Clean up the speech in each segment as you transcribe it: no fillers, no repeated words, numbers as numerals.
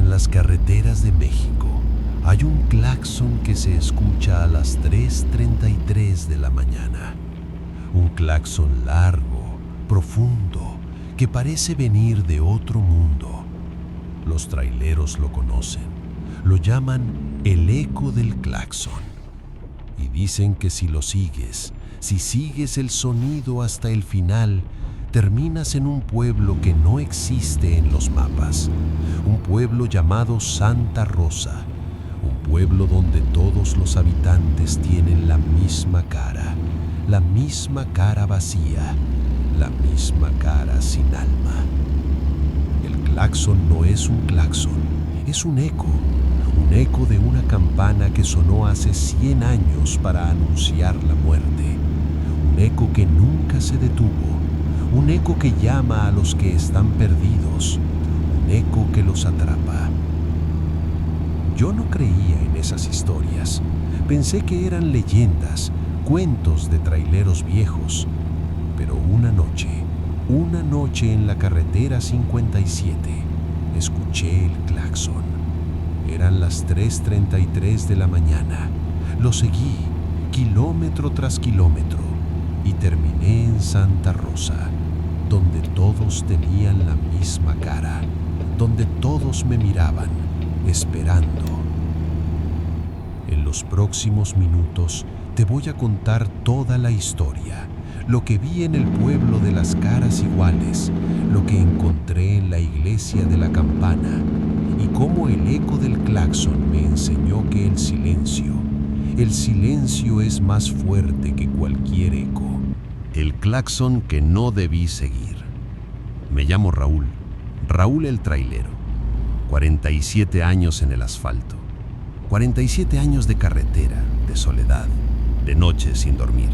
En las carreteras de México hay un claxon que se escucha a las 3:33 de la mañana. Un claxon largo, profundo, que parece venir de otro mundo. Los traileros lo conocen, lo llaman el eco del claxon. Y dicen que si lo sigues, si sigues el sonido hasta el final, terminas en un pueblo que no existe en los mapas. Un pueblo llamado Santa Rosa. Un pueblo donde todos los habitantes tienen la misma cara vacía, la misma cara sin alma. El claxon no es un claxon, es un eco de una campana que sonó hace 100 años para anunciar la muerte. Un eco que nunca se detuvo, un eco que llama a los que están perdidos, un eco que los atrapa. Yo no creía en esas historias. Pensé que eran leyendas, cuentos de traileros viejos. Pero una noche en la carretera 57, escuché el claxon. Eran las 3:33 de la mañana. Lo seguí, kilómetro tras kilómetro, y terminé en Santa Rosa, donde todos tenían la misma cara, donde todos me miraban, esperando. En los próximos minutos te voy a contar toda la historia, lo que vi en el pueblo de las caras iguales, lo que encontré en la iglesia de la campana y cómo el eco del claxon me enseñó que el silencio es más fuerte que cualquier eco. El claxon que no debí seguir. Me llamo Raúl el trailero. 47 años en el asfalto. 47 años de carretera, de soledad, de noche sin dormir.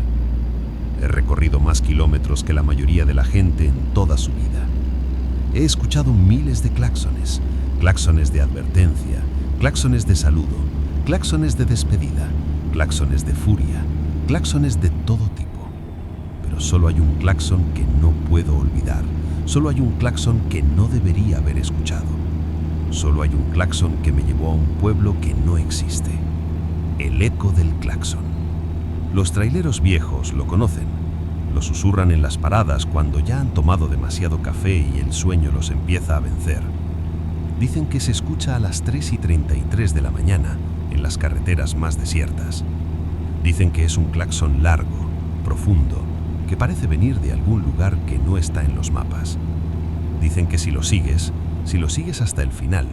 He recorrido más kilómetros que la mayoría de la gente en toda su vida. He escuchado miles de claxones, claxones de advertencia, claxones de saludo, claxones de despedida, claxones de furia, claxones de todo tipo. Pero solo hay un claxon que no puedo olvidar, solo hay un claxon que no debería haber escuchado. Solo hay un claxon que me llevó a un pueblo que no existe. El eco del claxon. Los traileros viejos lo conocen. Lo susurran en las paradas cuando ya han tomado demasiado café y el sueño los empieza a vencer. Dicen que se escucha a las 3:33 de la mañana en las carreteras más desiertas. Dicen que es un claxon largo, profundo, que parece venir de algún lugar que no está en los mapas. Dicen que si lo sigues hasta el final,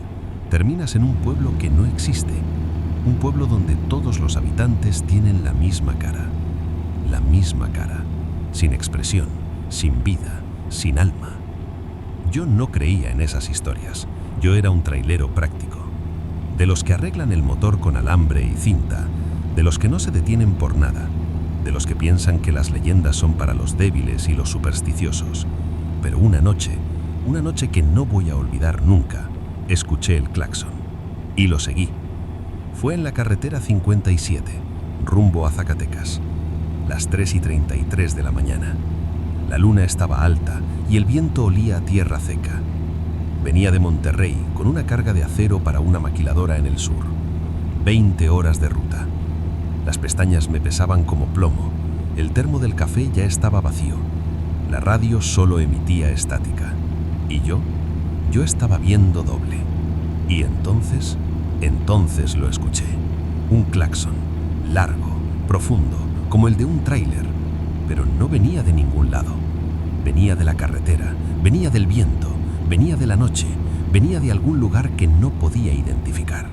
terminas en un pueblo que no existe, un pueblo donde todos los habitantes tienen la misma cara, sin expresión, sin vida, sin alma. Yo no creía en esas historias, yo era un trailero práctico, de los que arreglan el motor con alambre y cinta, de los que no se detienen por nada, de los que piensan que las leyendas son para los débiles y los supersticiosos. Pero una noche que no voy a olvidar nunca, escuché el claxon y lo seguí. Fue en la carretera 57, rumbo a Zacatecas, las 3:33 de la mañana. La luna estaba alta y el viento olía a tierra seca. Venía de Monterrey con una carga de acero para una maquiladora en el sur. 20 horas de ruta. Las pestañas me pesaban como plomo. El termo del café ya estaba vacío. La radio solo emitía estática. Y yo estaba viendo doble. Y entonces lo escuché. Un claxon, largo, profundo, como el de un tráiler. Pero no venía de ningún lado. Venía de la carretera, venía del viento, venía de la noche, venía de algún lugar que no podía identificar.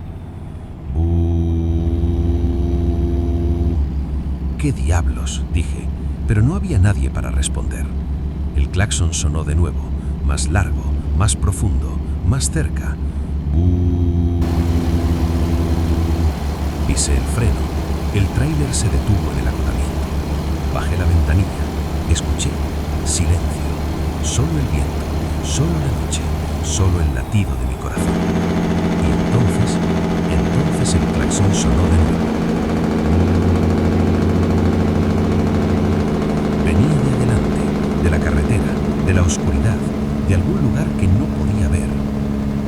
¿Qué diablos?, dije, pero no había nadie para responder. El claxon sonó de nuevo, más largo, más profundo, más cerca. Pisé el freno. El tráiler se detuvo en el acotamiento. Bajé la ventanilla. Escuché silencio. Solo el viento, solo la noche, solo el latido de mi corazón. Y entonces el claxon sonó de nuevo. Venía de adelante, de la carretera, de la oscuridad, de algún lugar que no podía ver.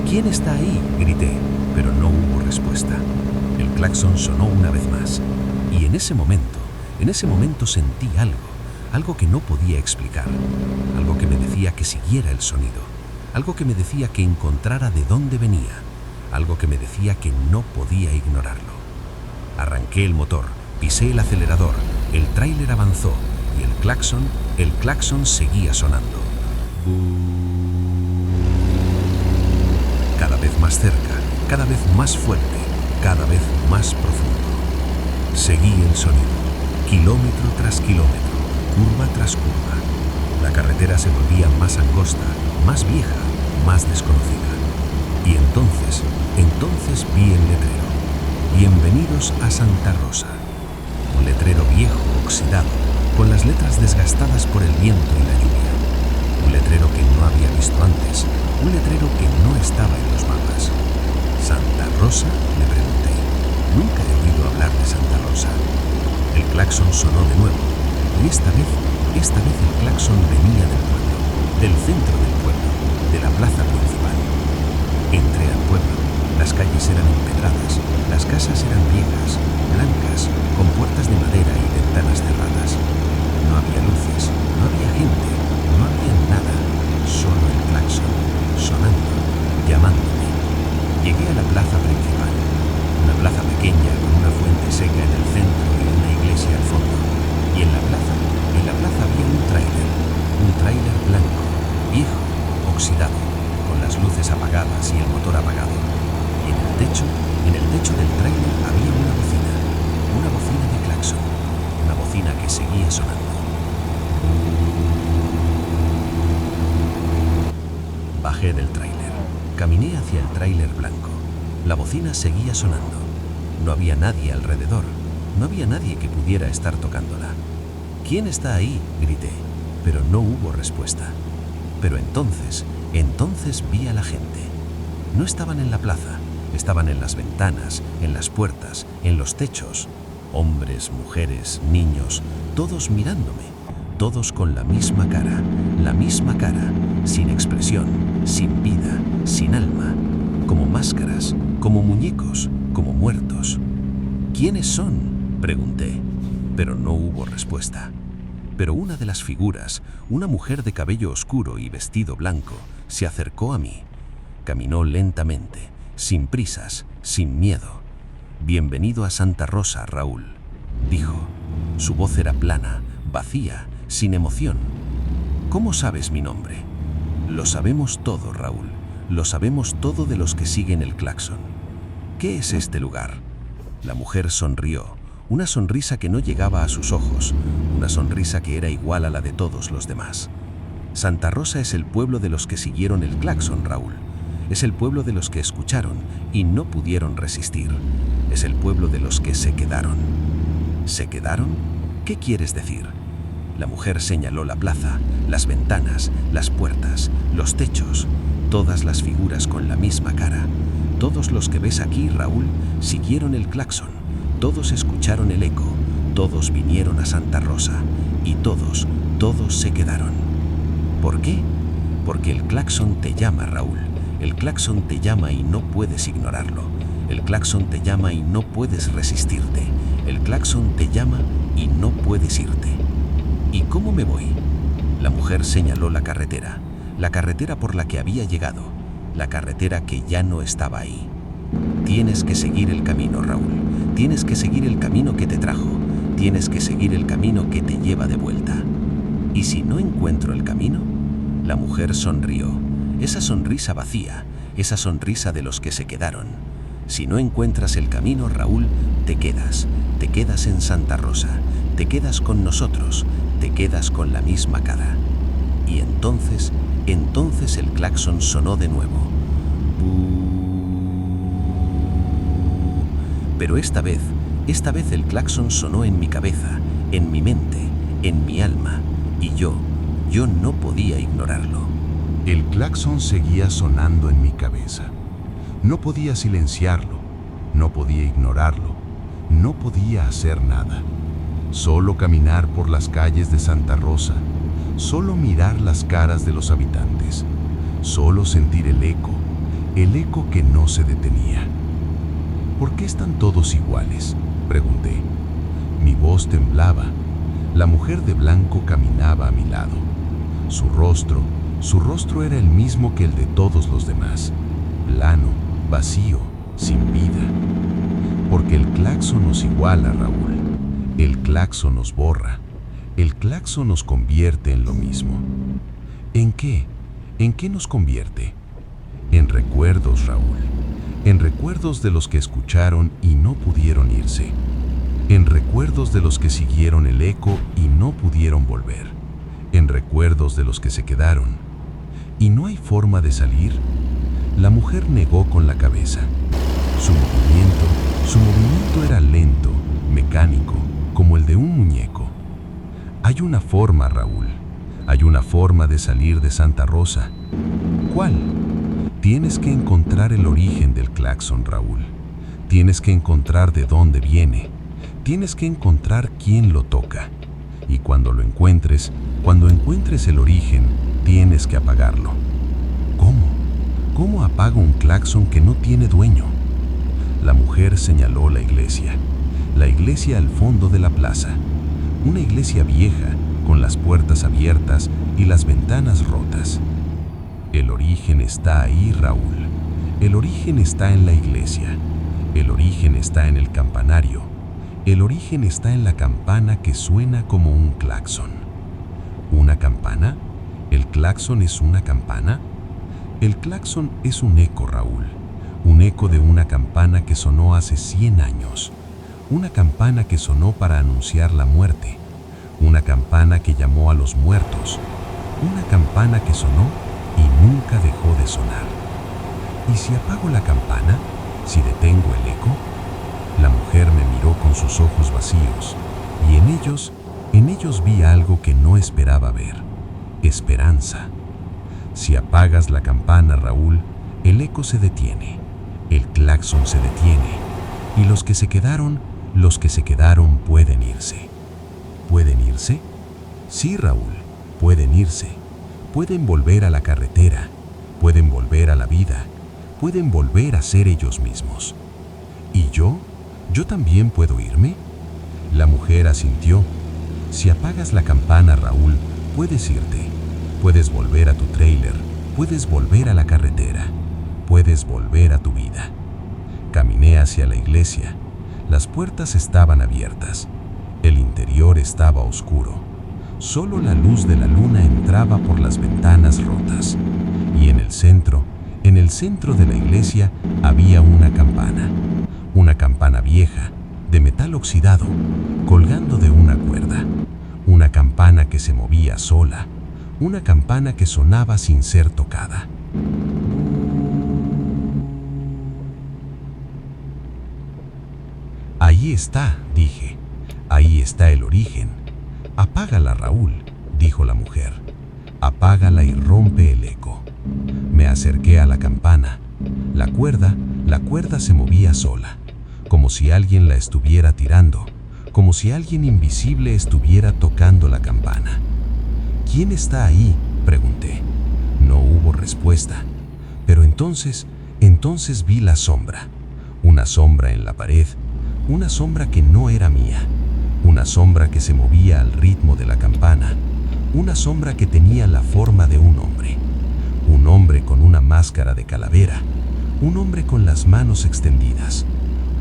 ¿Quién ¿Quién está ahí?, grité, pero no hubo respuesta. El claxon sonó una vez más, y en ese momento sentí algo que no podía explicar, algo que me decía que siguiera el sonido, algo que me decía que encontrara de dónde venía, algo que me decía que no podía ignorarlo. Arranqué el motor, pisé el acelerador, el tráiler avanzó y el claxon seguía sonando. Cada vez más cerca, cada vez más fuerte, cada vez más profundo. Seguí el sonido, kilómetro tras kilómetro, curva tras curva. La carretera se volvía más angosta, más vieja, más desconocida. Y entonces vi el letrero. Bienvenidos a Santa Rosa. Un letrero viejo, oxidado, con las letras desgastadas por el viento y la lluvia. Un letrero que no había visto antes, un letrero que no estaba en los mapas. ¿Santa Rosa?, me pregunté. Nunca he oído hablar de Santa Rosa. El claxon sonó de nuevo, y esta vez el claxon venía del pueblo, del centro del pueblo, de la plaza principal. Entré al pueblo. Las calles eran empedradas, las casas eran viejas, blancas, con puertas de madera y ventanas cerradas. No había luces, no había gente, no había nada, solo el claxon, sonando, llamándome. Llegué a la plaza principal, una plaza pequeña con una fuente seca en el centro y una iglesia al fondo. Y en la plaza había un tráiler blanco, viejo, oxidado, con las luces apagadas y el motor apagado. Y en el techo del tráiler había una bocina de claxon, una bocina que seguía sonando. Bajé del tráiler, caminé hacia el tráiler blanco. La bocina seguía sonando. No había nadie alrededor, no había nadie que pudiera estar tocándola. ¿Quién está ahí?, grité, pero no hubo respuesta. Pero entonces vi a la gente. No estaban en la plaza, estaban en las ventanas, en las puertas, en los techos. Hombres, mujeres, niños, todos mirándome, todos con la misma cara, sin expresión, sin vida, sin alma, como máscaras, como muñecos, como muertos. ¿Quiénes son?, pregunté, pero no hubo respuesta. Pero una de las figuras, una mujer de cabello oscuro y vestido blanco, se acercó a mí. Caminó lentamente, sin prisas, sin miedo. «Bienvenido a Santa Rosa, Raúl», dijo. Su voz era plana, vacía, sin emoción. «¿Cómo sabes mi nombre?» «Lo sabemos todo, Raúl. Lo sabemos todo de los que siguen el claxon». «¿Qué es este lugar?» La mujer sonrió, una sonrisa que no llegaba a sus ojos, una sonrisa que era igual a la de todos los demás. «Santa Rosa es el pueblo de los que siguieron el claxon, Raúl. Es el pueblo de los que escucharon y no pudieron resistir. Es el pueblo de los que se quedaron». ¿Se quedaron? ¿Qué quieres decir? La mujer señaló la plaza, las ventanas, las puertas, los techos, todas las figuras con la misma cara. Todos los que ves aquí, Raúl, siguieron el claxon, todos escucharon el eco, todos vinieron a Santa Rosa y todos se quedaron. ¿Por qué? Porque el claxon te llama, Raúl. El claxon te llama y no puedes ignorarlo. El claxon te llama y no puedes resistirte. El claxon te llama y no puedes irte. ¿Y cómo me voy? La mujer señaló la carretera por la que había llegado, la carretera que ya no estaba ahí. Tienes que seguir el camino, Raúl. Tienes que seguir el camino que te trajo. Tienes que seguir el camino que te lleva de vuelta. ¿Y si no encuentro el camino? La mujer sonrió. Esa sonrisa vacía, esa sonrisa de los que se quedaron. Si no encuentras el camino, Raúl, te quedas en Santa Rosa, te quedas con nosotros, te quedas con la misma cara. Y entonces el claxon sonó de nuevo. Pero esta vez el claxon sonó en mi cabeza, en mi mente, en mi alma, y yo no podía ignorarlo. El claxon seguía sonando en mi cabeza. No podía silenciarlo, no podía ignorarlo, no podía hacer nada. Solo caminar por las calles de Santa Rosa, solo mirar las caras de los habitantes, solo sentir el el eco que no se detenía. ¿Por qué están todos iguales?, pregunté. Mi voz temblaba. La mujer de blanco caminaba a mi lado. Su rostro era el mismo que el de todos los demás, plano, vacío, sin vida. Porque el claxon nos iguala, Raúl. El claxon nos borra. El claxon nos convierte en lo mismo. ¿En qué? ¿En qué nos convierte? En recuerdos, Raúl. En recuerdos de los que escucharon y no pudieron irse. En recuerdos de los que siguieron el eco y no pudieron volver. En recuerdos de los que se quedaron. ¿Y no hay forma de salir? La mujer negó con la cabeza. Su movimiento era lento, mecánico, como el de un muñeco. Hay una forma, Raúl. Hay una forma de salir de Santa Rosa. ¿Cuál? Tienes que encontrar el origen del claxon, Raúl. Tienes que encontrar de dónde viene. Tienes que encontrar quién lo toca. Y cuando encuentres el origen, tienes que apagarlo. ¿Cómo? ¿Cómo apago un claxon que no tiene dueño? La mujer señaló la iglesia al fondo de la plaza. Una iglesia vieja, con las puertas abiertas y las ventanas rotas. El origen está ahí, Raúl. El origen está en la iglesia. El origen está en el campanario. El origen está en la campana que suena como un claxon. ¿Una campana? ¿El claxon es una campana? El claxon es un eco, Raúl. Un eco de una campana que sonó hace 100 años. Una campana que sonó para anunciar la muerte. Una campana que llamó a los muertos. Una campana que sonó y nunca dejó de sonar. ¿Y si apago la campana? ¿Si detengo el eco? La mujer me miró con sus ojos vacíos, y en ellos vi algo que no esperaba ver: esperanza. Si apagas la campana, Raúl, el eco se detiene, el claxon se detiene, y los que se quedaron pueden irse. ¿Pueden irse? Sí, Raúl, pueden irse. Pueden volver a la carretera, pueden volver a la vida, pueden volver a ser ellos mismos. ¿Y yo? ¿Yo también puedo irme? La mujer asintió. Si apagas la campana, Raúl, puedes irte. Puedes volver a tu tráiler, puedes volver a la carretera, puedes volver a tu vida. Caminé hacia la iglesia. Las puertas estaban abiertas. El interior estaba oscuro. Solo la luz de la luna entraba por las ventanas rotas. Y en el centro de la iglesia había una campana vieja, de metal oxidado, colgando de una cuerda. Una campana que se movía sola, una campana que sonaba sin ser tocada. Ahí está, dije. Ahí está el origen. Apágala, Raúl, dijo la mujer. Apágala y rompe el eco. Me acerqué a la campana. La cuerda se movía sola, como si alguien la estuviera tirando, como si alguien invisible estuviera tocando la campana. ¿Quién está ahí?, pregunté. No hubo respuesta. Pero entonces vi la sombra. Una sombra en la pared, una sombra que no era mía. Una sombra que se movía al ritmo de la campana. Una sombra que tenía la forma de un hombre. Un hombre con una máscara de calavera. Un hombre con las manos extendidas.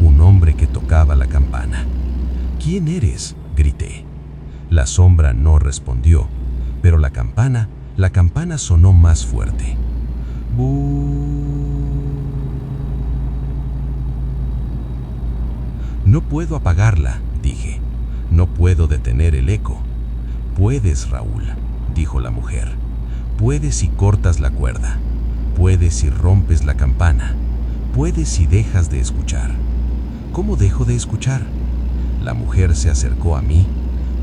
Un hombre que tocaba la campana. ¿Quién eres?, grité. La sombra no respondió, pero la campana sonó más fuerte. ¡Bú! No puedo apagarla, dije. No puedo detener el eco. Puedes, Raúl, dijo la mujer. Puedes si cortas la cuerda. Puedes si rompes la campana. Puedes si dejas de escuchar. ¿Cómo dejo de escuchar? La mujer se acercó a mí,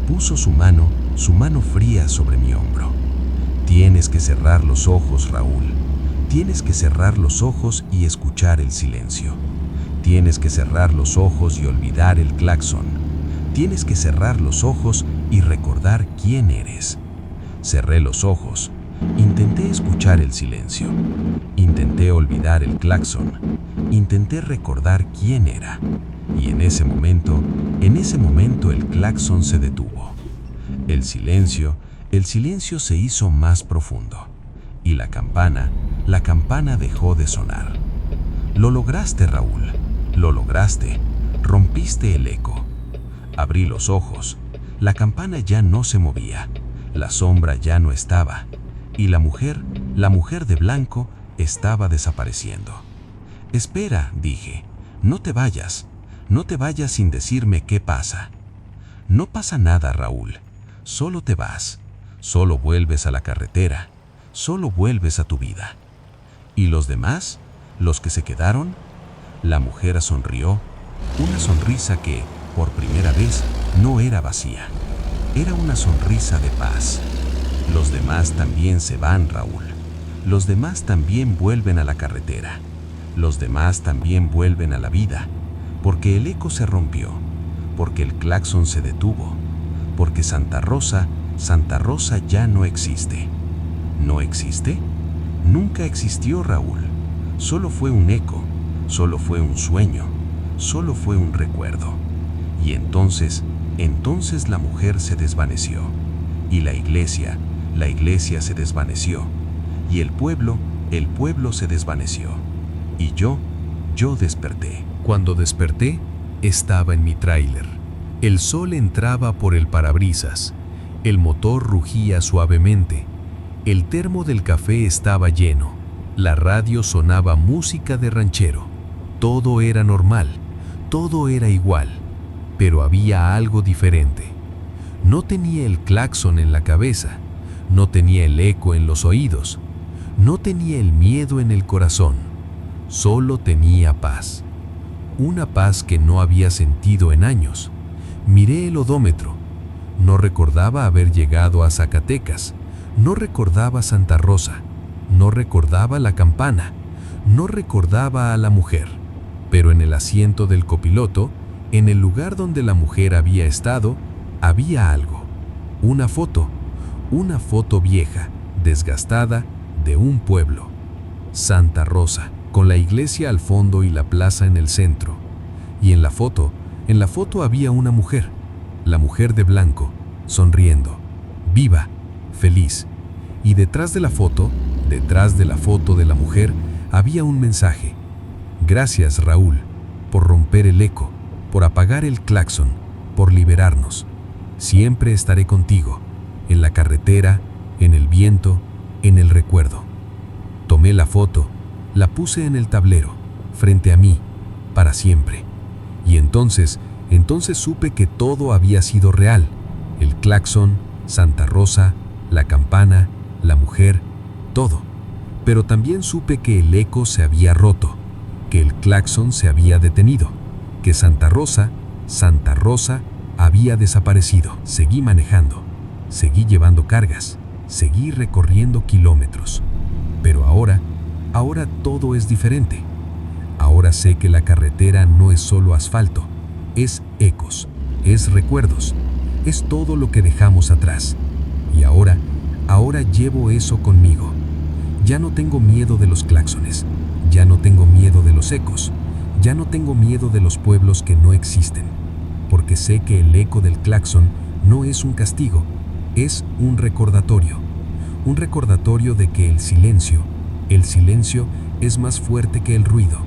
puso su mano fría sobre mi hombro. Tienes que cerrar los ojos, Raúl. Tienes que cerrar los ojos y escuchar el silencio. Tienes que cerrar los ojos y olvidar el claxon. Tienes que cerrar los ojos y recordar quién eres. Cerré los ojos. Intenté escuchar el silencio. Intenté olvidar el claxon. Intenté recordar quién era. Y en ese momento el claxon se detuvo. El silencio se hizo más profundo. Y la campana dejó de sonar. Lo lograste, Raúl. Lo lograste. Rompiste el eco. Abrí los ojos. La campana ya no se movía. La sombra ya no estaba. Y la mujer de blanco, estaba desapareciendo. Espera, dije. No te vayas. No te vayas sin decirme qué pasa. No pasa nada, Raúl. Solo te vas. Solo vuelves a la carretera. Solo vuelves a tu vida. ¿Y los demás? ¿Los que se quedaron? La mujer sonrió. Una sonrisa que, por primera vez, no era vacía. Era una sonrisa de paz. Los demás también se van, Raúl. Los demás también vuelven a la carretera. Los demás también vuelven a la vida. Porque el eco se rompió. Porque el claxon se detuvo. Porque Santa Rosa ya no existe. ¿No existe? Nunca existió, Raúl. Solo fue un eco. Solo fue un sueño. Solo fue un recuerdo. Y entonces la mujer se desvaneció. Y la iglesia se desvaneció. Y el pueblo se desvaneció. Y yo desperté. Cuando desperté, estaba en mi tráiler. El sol entraba por el parabrisas. El motor rugía suavemente. El termo del café estaba lleno. La radio sonaba música de ranchero. Todo era normal. Todo era igual. Pero había algo diferente. No tenía el claxon en la cabeza. No tenía el eco en los oídos. No tenía el miedo en el corazón. Solo tenía paz. Una paz que no había sentido en años. Miré el odómetro. No recordaba haber llegado a Zacatecas. No recordaba Santa Rosa. No recordaba la campana. No recordaba a la mujer. Pero en el asiento del copiloto, en el lugar donde la mujer había estado, había algo. Una foto vieja, desgastada, de un pueblo. Santa Rosa, con la iglesia al fondo y la plaza en el centro. Y en la foto había una mujer, la mujer de blanco, sonriendo, viva, feliz. Y detrás de la foto de la mujer, había un mensaje. Gracias, Raúl, por romper el eco, por apagar el claxon, por liberarnos. Siempre estaré contigo, en la carretera, en el viento, en el recuerdo. Tomé la foto, la puse en el tablero, frente a mí, para siempre. Y entonces supe que todo había sido real. El claxon, Santa Rosa, la campana, la mujer, todo. Pero también supe que el eco se había roto, que el claxon se había detenido, que Santa Rosa había desaparecido. Seguí manejando, seguí llevando cargas, seguí recorriendo kilómetros. Pero ahora todo es diferente. Ahora sé que la carretera no es solo asfalto, es ecos, es recuerdos, es todo lo que dejamos atrás. Y ahora llevo eso conmigo. Ya no tengo miedo de los claxones, ya no tengo miedo de los ecos, ya no tengo miedo de los pueblos que no existen, porque sé que el eco del claxon no es un castigo, es un recordatorio de que el silencio es más fuerte que el ruido,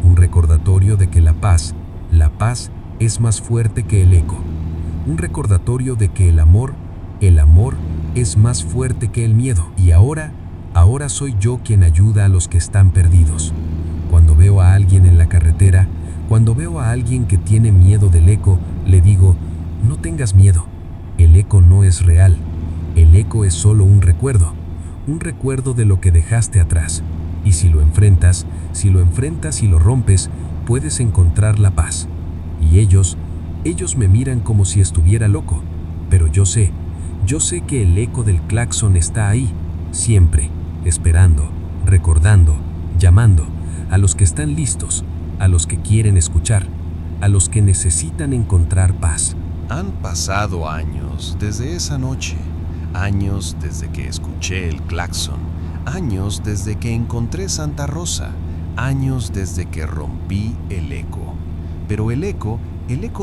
un recordatorio de que la paz es más fuerte que el eco, un recordatorio de que el amor es más fuerte que el miedo. Y ahora soy yo quien ayuda a los que están perdidos. Cuando veo a alguien en la carretera, cuando veo a alguien que tiene miedo del eco, le digo, no tengas miedo, el eco no es real, el eco es solo un recuerdo de lo que dejaste atrás. Y si lo enfrentas y lo rompes, puedes encontrar la paz. Y ellos me miran como si estuviera loco, pero yo sé que el eco del claxon está ahí, siempre, esperando, recordando, llamando a los que están listos, a los que quieren escuchar, a los que necesitan encontrar paz. Han pasado años desde esa noche. Años desde que escuché el claxon, años desde que encontré Santa Rosa, años desde que rompí el eco. Pero el eco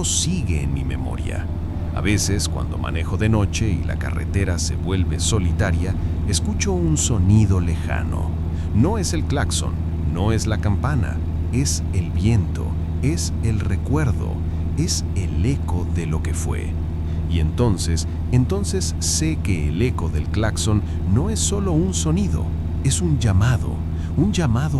sigue en mi memoria. A veces, cuando manejo de noche y la carretera se vuelve solitaria, escucho un sonido lejano. No es el claxon, no es la campana, es el viento, es el recuerdo, es el eco de lo que fue. Y entonces sé que el eco del claxon no es solo un sonido, es un llamado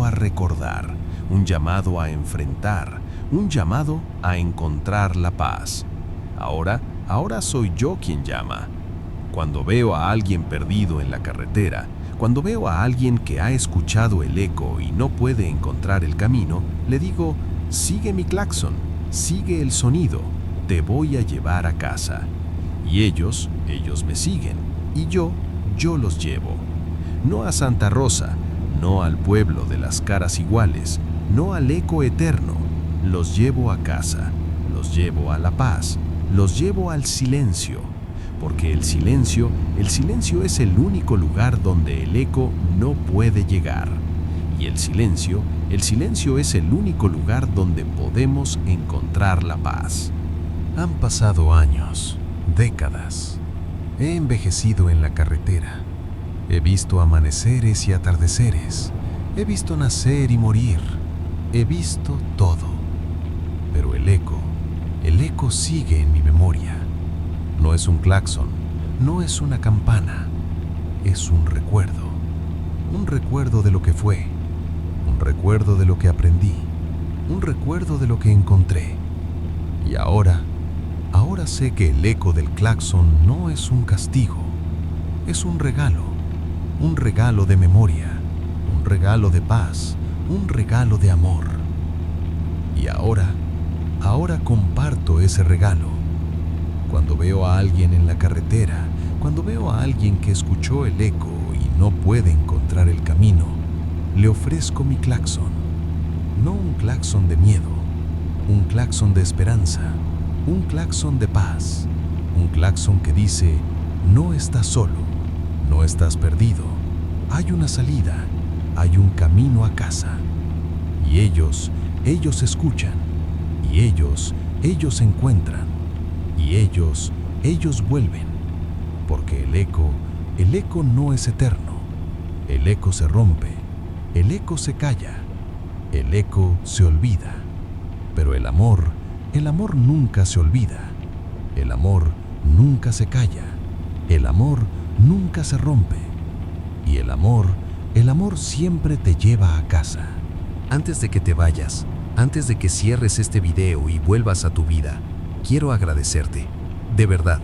a recordar, un llamado a enfrentar, un llamado a encontrar la paz. Ahora soy yo quien llama. Cuando veo a alguien perdido en la carretera, cuando veo a alguien que ha escuchado el eco y no puede encontrar el camino, le digo, sigue mi claxon, sigue el sonido, te voy a llevar a casa. Y ellos me siguen, y yo los llevo. No a Santa Rosa, no al pueblo de las caras iguales, no al eco eterno. Los llevo a casa, los llevo a la paz, los llevo al silencio, porque el silencio es el único lugar donde el eco no puede llegar. Y el silencio es el único lugar donde podemos encontrar la paz. Han pasado años, décadas. He envejecido en la carretera. He visto amaneceres y atardeceres. He visto nacer y morir. He visto todo. Pero el eco sigue en mi memoria. No es un claxon, no es una campana. Es un recuerdo de lo que fue, un recuerdo de lo que aprendí, un recuerdo de lo que encontré. Y ahora sé que el eco del claxon no es un castigo, es un regalo de memoria, un regalo de paz, un regalo de amor. Y ahora comparto ese regalo. Cuando veo a alguien en la carretera, cuando veo a alguien que escuchó el eco y no puede encontrar el camino, le ofrezco mi claxon. No un claxon de miedo, un claxon de esperanza, un claxon de paz, un claxon que dice, no estás solo, no estás perdido, hay una salida, hay un camino a casa. Y ellos escuchan, y ellos encuentran, y ellos vuelven, porque el eco no es eterno, el eco se rompe, el eco se calla, el eco se olvida, pero el amor nunca se olvida, el amor nunca se calla, el amor nunca se rompe, y el amor siempre te lleva a casa. Antes de que te vayas, antes de que cierres este video y vuelvas a tu vida, quiero agradecerte, de verdad.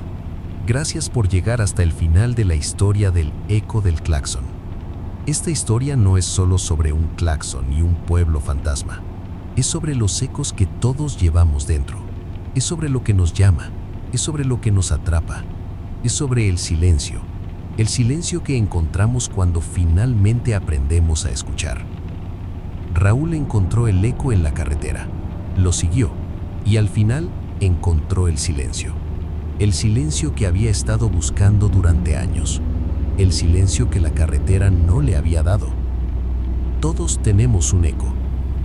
Gracias por llegar hasta el final de la historia del eco del claxon. Esta historia no es solo sobre un claxon y un pueblo fantasma. Es sobre los ecos que todos llevamos dentro. Es sobre lo que nos llama. Es sobre lo que nos atrapa. Es sobre el silencio que encontramos cuando finalmente aprendemos a escuchar. Raúl encontró el eco en la carretera, lo siguió y al final encontró el silencio que había estado buscando durante años, el silencio que la carretera no le había dado. Todos tenemos un eco,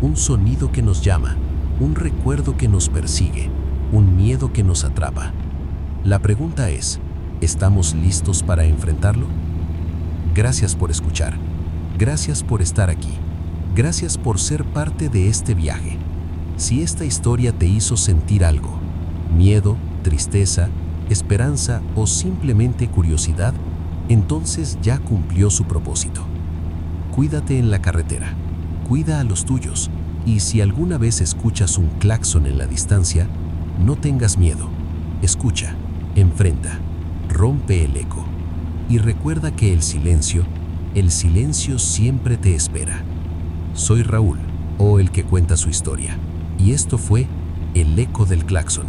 un sonido que nos llama, un recuerdo que nos persigue, un miedo que nos atrapa. La pregunta es, ¿estamos listos para enfrentarlo? Gracias por escuchar, gracias por estar aquí. Gracias por ser parte de este viaje. Si esta historia te hizo sentir algo, miedo, tristeza, esperanza o simplemente curiosidad, entonces ya cumplió su propósito. Cuídate en la carretera, cuida a los tuyos, y si alguna vez escuchas un claxon en la distancia, no tengas miedo. Escucha, enfrenta, rompe el eco, y recuerda que el silencio siempre te espera. Soy Raúl, o el que cuenta su historia, y esto fue El Eco del Claxon.